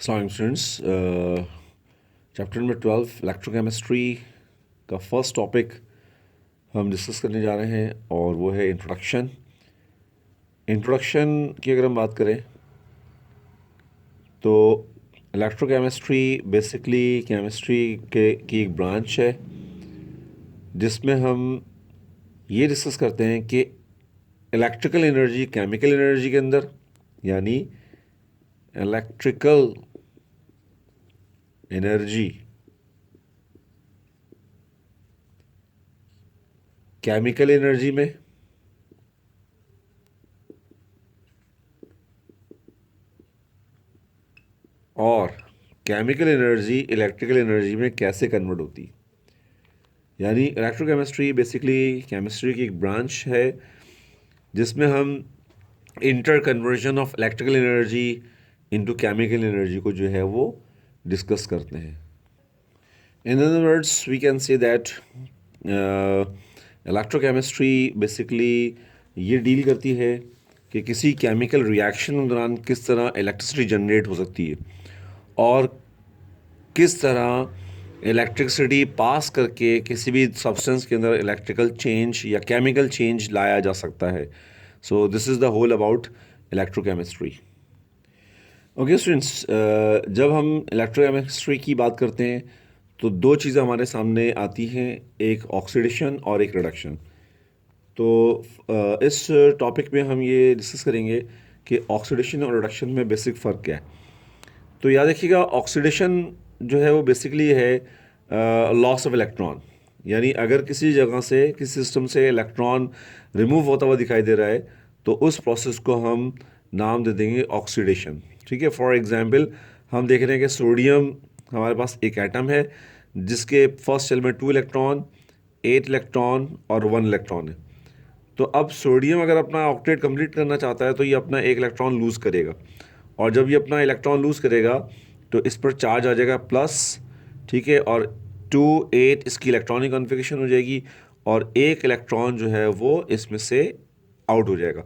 अस्सलाम students, chapter number 12 electrochemistry का first topic हम डिस्कस करने जा रहे हैं और वो है इंट्रोडक्शन। इंट्रोडक्शन की अगर हम बात करें तो इलेक्ट्रोकेमिस्ट्री बेसिकली केमिस्ट्री की एक ब्रांच है जिसमें हम ये डिस्कस करते हैं कि इलेक्ट्रिकल एनर्जी केमिकल एनर्जी के अंदर, यानी इलेक्ट्रिकल एनर्जी केमिकल एनर्जी में और केमिकल एनर्जी इलेक्ट्रिकल एनर्जी में कैसे कन्वर्ट होती है। यानी इलेक्ट्रोकेमिस्ट्री बेसिकली केमिस्ट्री की एक ब्रांच है जिसमें हम inter conversion of electrical energy into chemical energy को जो है वो डिस्कस करते हैं। In other words we can say that electrochemistry basically ये डील करती है कि किसी केमिकल रिएक्शन के दौरान किस तरह इलेक्ट्रिसिटी जनरेट हो सकती है और किस तरह इलेक्ट्रिसिटी पास करके किसी भी सब्सटेंस के अंदर इलेक्ट्रिकल चेंज या केमिकल चेंज लाया जा सकता है। So this is the whole about electrochemistry. Okay students, जब हम इलेक्ट्रोकेमिस्ट्री की बात करते हैं तो दो चीज़ें हमारे सामने आती हैं, एक ऑक्सीडेशन और एक रिडक्शन। तो इस टॉपिक में हम ये डिस्कस करेंगे कि ऑक्सीडेशन और रिडक्शन में बेसिक फ़र्क क्या है। तो याद रखिएगा, ऑक्सीडेशन जो है वो बेसिकली है लॉस ऑफ इलेक्ट्रॉन, यानी अगर किसी जगह से किसी सिस्टम से इलेक्ट्रॉन रिमूव होता हुआ दिखाई दे रहा है तो उस प्रोसेस को हम नाम दे देंगे ऑक्सीडेशन। ठीक है, फॉर एग्जांपल हम देख रहे हैं कि सोडियम हमारे पास एक एटम है जिसके फर्स्ट शेल में 2 इलेक्ट्रॉन, 8 इलेक्ट्रॉन और 1 इलेक्ट्रॉन है। तो अब सोडियम अगर अपना ऑक्टेट कंप्लीट करना चाहता है तो ये अपना एक इलेक्ट्रॉन लूज़ करेगा, और जब ये अपना इलेक्ट्रॉन लूज़ करेगा तो इस पर चार्ज आ जाएगा प्लस। ठीक है, और 2, 8 इसकी इलेक्ट्रॉनिक कॉन्फ़िगरेशन हो जाएगी और एक इलेक्ट्रॉन जो है वो इसमें से आउट हो जाएगा।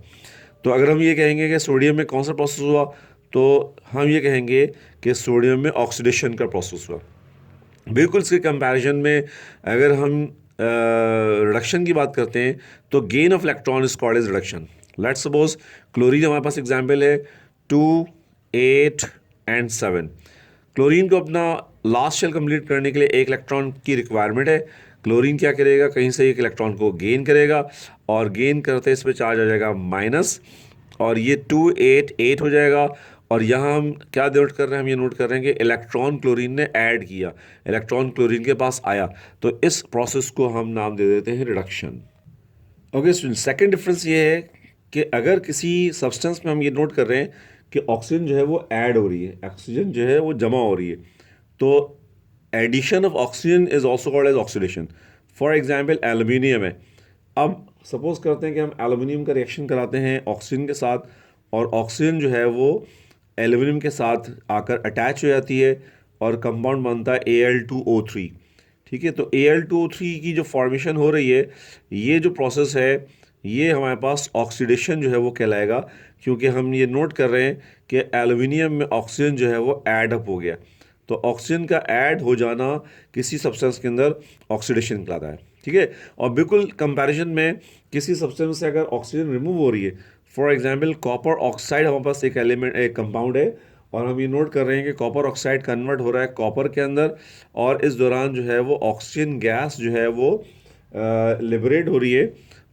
तो अगर हम ये कहेंगे कि सोडियम में कौन सा प्रोसेस हुआ, तो हम ये कहेंगे कि सोडियम में ऑक्सीडेशन का प्रोसेस हुआ। बिल्कुल इसके कंपैरिजन में अगर हम रिडक्शन की बात करते हैं तो gain of electron is called as reduction. Let's suppose chlorine हमारे पास एग्जांपल है 2, 8 एंड 7। क्लोरीन को अपना लास्ट शेल कंप्लीट करने के लिए एक इलेक्ट्रॉन की रिक्वायरमेंट है। क्लोरीन क्या करेगा, कहीं से एक इलेक्ट्रॉन को गेन करेगा और गेन करते इस पर चार्ज आ जाएगा माइनस, और ये 2, 8, 8 हो जाएगा। और यहाँ हम क्या नोट कर रहे हैं, हम ये नोट कर रहे हैं कि इलेक्ट्रॉन क्लोरीन ने ऐड किया, इलेक्ट्रॉन क्लोरीन के पास आया, तो इस प्रोसेस को हम नाम दे देते हैं reduction. Okay student, second difference ये है कि अगर किसी सब्सटेंस में हम ये नोट कर रहे हैं कि ऑक्सीजन जो है वो ऐड हो रही है, ऑक्सीजन जो है वो जमा हो रही है, तो addition of oxygen is also called as oxidation. For example aluminium है, अब सपोज करते हैं कि हम एल्यूमिनियम का रिएक्शन कराते हैं ऑक्सीजन के साथ, और ऑक्सीजन जो है वो एल्यूमिनियम के साथ आकर अटैच हो जाती है और कंपाउंड बनता है Al2O3। ठीक है, तो Al2O3 की जो फॉर्मेशन हो रही है, ये जो प्रोसेस है ये हमारे पास ऑक्सीडेशन जो है वो कहलाएगा, क्योंकि हम ये नोट कर रहे हैं कि एल्यूमिनियम में ऑक्सीजन जो है वो ऐड अप हो गया। तो ऑक्सीजन का ऐड हो जाना किसी सब्सटेंस के अंदर ऑक्सीडेशन कहलाता है। ठीक है, और बिल्कुल कंपैरिजन में किसी सब्सटेंस से अगर ऑक्सीजन रिमूव हो रही है, फॉर एग्जांपल कॉपर ऑक्साइड हमारे पास एक एलिमेंट, एक कंपाउंड है, और हम ये नोट कर रहे हैं कि कॉपर ऑक्साइड कन्वर्ट हो रहा है कॉपर के अंदर, और इस दौरान जो है वो ऑक्सीजन गैस जो है वो लिबरेट हो रही है,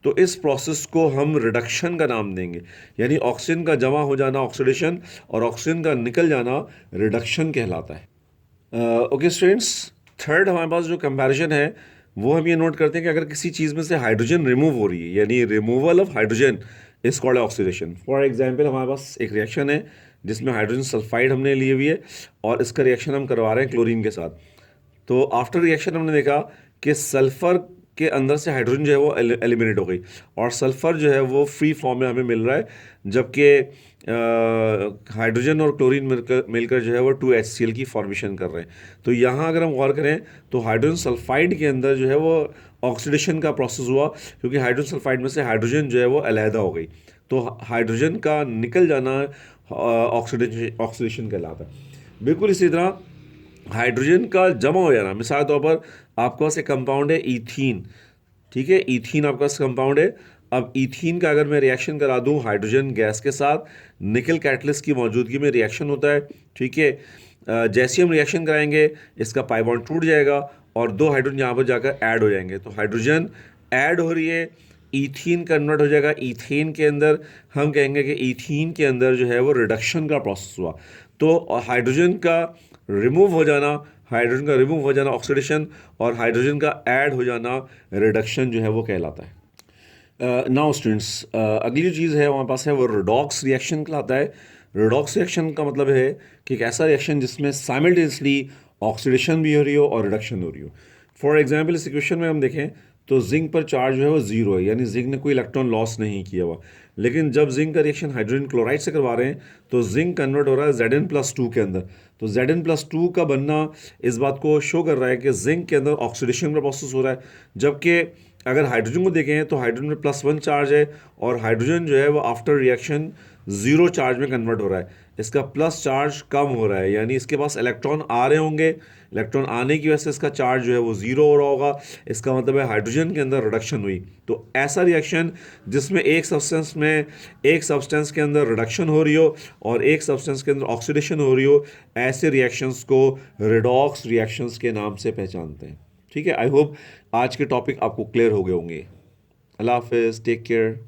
तो इस प्रोसेस को हम रिडक्शन का नाम देंगे। यानी ऑक्सीजन का जमा हो जाना ऑक्सीडेशन और ऑक्सीजन का निकल जाना रिडक्शन कहलाता है। ओके स्टूडेंट्स, थर्ड हमारे पास जो कंपैरिजन है वो हम ये नोट करते हैं कि अगर किसी चीज़ में से हाइड्रोजन रिमूव हो रही है, यानी removal of hydrogen is called oxidation. For example हमारे पास एक रिएक्शन है जिसमें हाइड्रोजन सल्फाइड हमने लिए हुई है और इसका रिएक्शन हम करवा रहे हैं क्लोरीन के साथ। तो आफ्टर रिएक्शन हमने देखा कि सल्फर के अंदर से हाइड्रोजन जो है वो एलिमिनेट हो गई और सल्फर जो है वो फ्री फॉर्म में हमें मिल रहा है, जबकि हाइड्रोजन और क्लोरीन मिलकर जो है वो 2HCl की फॉर्मेशन कर रहे हैं। तो यहाँ अगर हम गौर करें तो हाइड्रोजन सल्फाइड के अंदर जो है वो ऑक्सीडेशन का प्रोसेस हुआ, क्योंकि हाइड्रोजन सल्फाइड में से हाइड्रोजन जो है वो अलहदा हो गई। तो हाइड्रोजन का निकल जाना ऑक्सीडेशन कहलाता है। बिल्कुल इसी तरह हाइड्रोजन का जमा हो जाना, मिसाल के तौर पर आपके पास एक कंपाउंड है ईथीन, ठीक है, ईथीन आपके पास कंपाउंड है। अब ईथीन का अगर मैं रिएक्शन करा दूं हाइड्रोजन गैस के साथ, निकल कैटलिस्ट की मौजूदगी में रिएक्शन होता है, ठीक है। जैसे ही हम रिएक्शन कराएंगे इसका पाई बॉन्ड टूट जाएगा और दो हाइड्रोजन यहाँ पर जाकर ऐड हो जाएंगे, तो हाइड्रोजन ऐड हो रही है, ईथीन कन्वर्ट हो जाएगा ईथेन के अंदर। हम कहेंगे कि ईथीन के अंदर जो है वो रिडक्शन का प्रोसेस हुआ। तो हाइड्रोजन का रिमूव हो जाना, हाइड्रोजन का रिमूव हो जाना ऑक्सीडेशन, और हाइड्रोजन का ऐड हो जाना रिडक्शन जो है वो कहलाता है। नाउ स्टूडेंट्स, अगली जो चीज़ है हमारे पास है वो रिडॉक्स रिएक्शन कहलाता है। रिडॉक्स रिएक्शन का मतलब है कि एक ऐसा रिएक्शन जिसमें साइमल्टेनियसली ऑक्सीडेशन भी हो रही हो और रिडक्शन हो रही हो। फॉर एग्जांपल इस इक्वेशन में हम देखें तो जिंक पर चार्ज जो है वो जीरो है, यानी जिंक ने कोई इलेक्ट्रॉन लॉस नहीं किया हुआ। लेकिन जब जिंक का रिएक्शन हाइड्रोजन क्लोराइड से करवा रहे हैं तो जिंक कन्वर्ट हो रहा है Zn+2 के अंदर। तो Zn+2 का बनना इस बात को शो कर रहा है कि जिंक के अंदर ऑक्सीडेशन का प्रोसेस हो रहा है। जबकि अगर हाइड्रोजन को देखें तो हाइड्रोजन में +1 चार्ज है और हाइड्रोजन जो है वो आफ्टर रिएक्शन ज़ीरो चार्ज में कन्वर्ट हो रहा है। इसका प्लस चार्ज कम हो रहा है, यानी इसके पास इलेक्ट्रॉन आ रहे होंगे, इलेक्ट्रॉन आने की वजह से इसका चार्ज जो है वो ज़ीरो हो रहा होगा। इसका मतलब है हाइड्रोजन के अंदर रिडक्शन हुई। तो ऐसा रिएक्शन जिसमें एक सब्सटेंस के अंदर रिडक्शन हो रही हो और एक सब्सटेंस के अंदर ऑक्सीडेशन हो रही हो, ऐसे रिएक्शंस को रिडॉक्स रिएक्शंस के नाम से पहचानते हैं। ठीक है, आई होप आज के टॉपिक आपको क्लियर हो गए होंगे। अल्लाह हाफिज़, टेक केयर।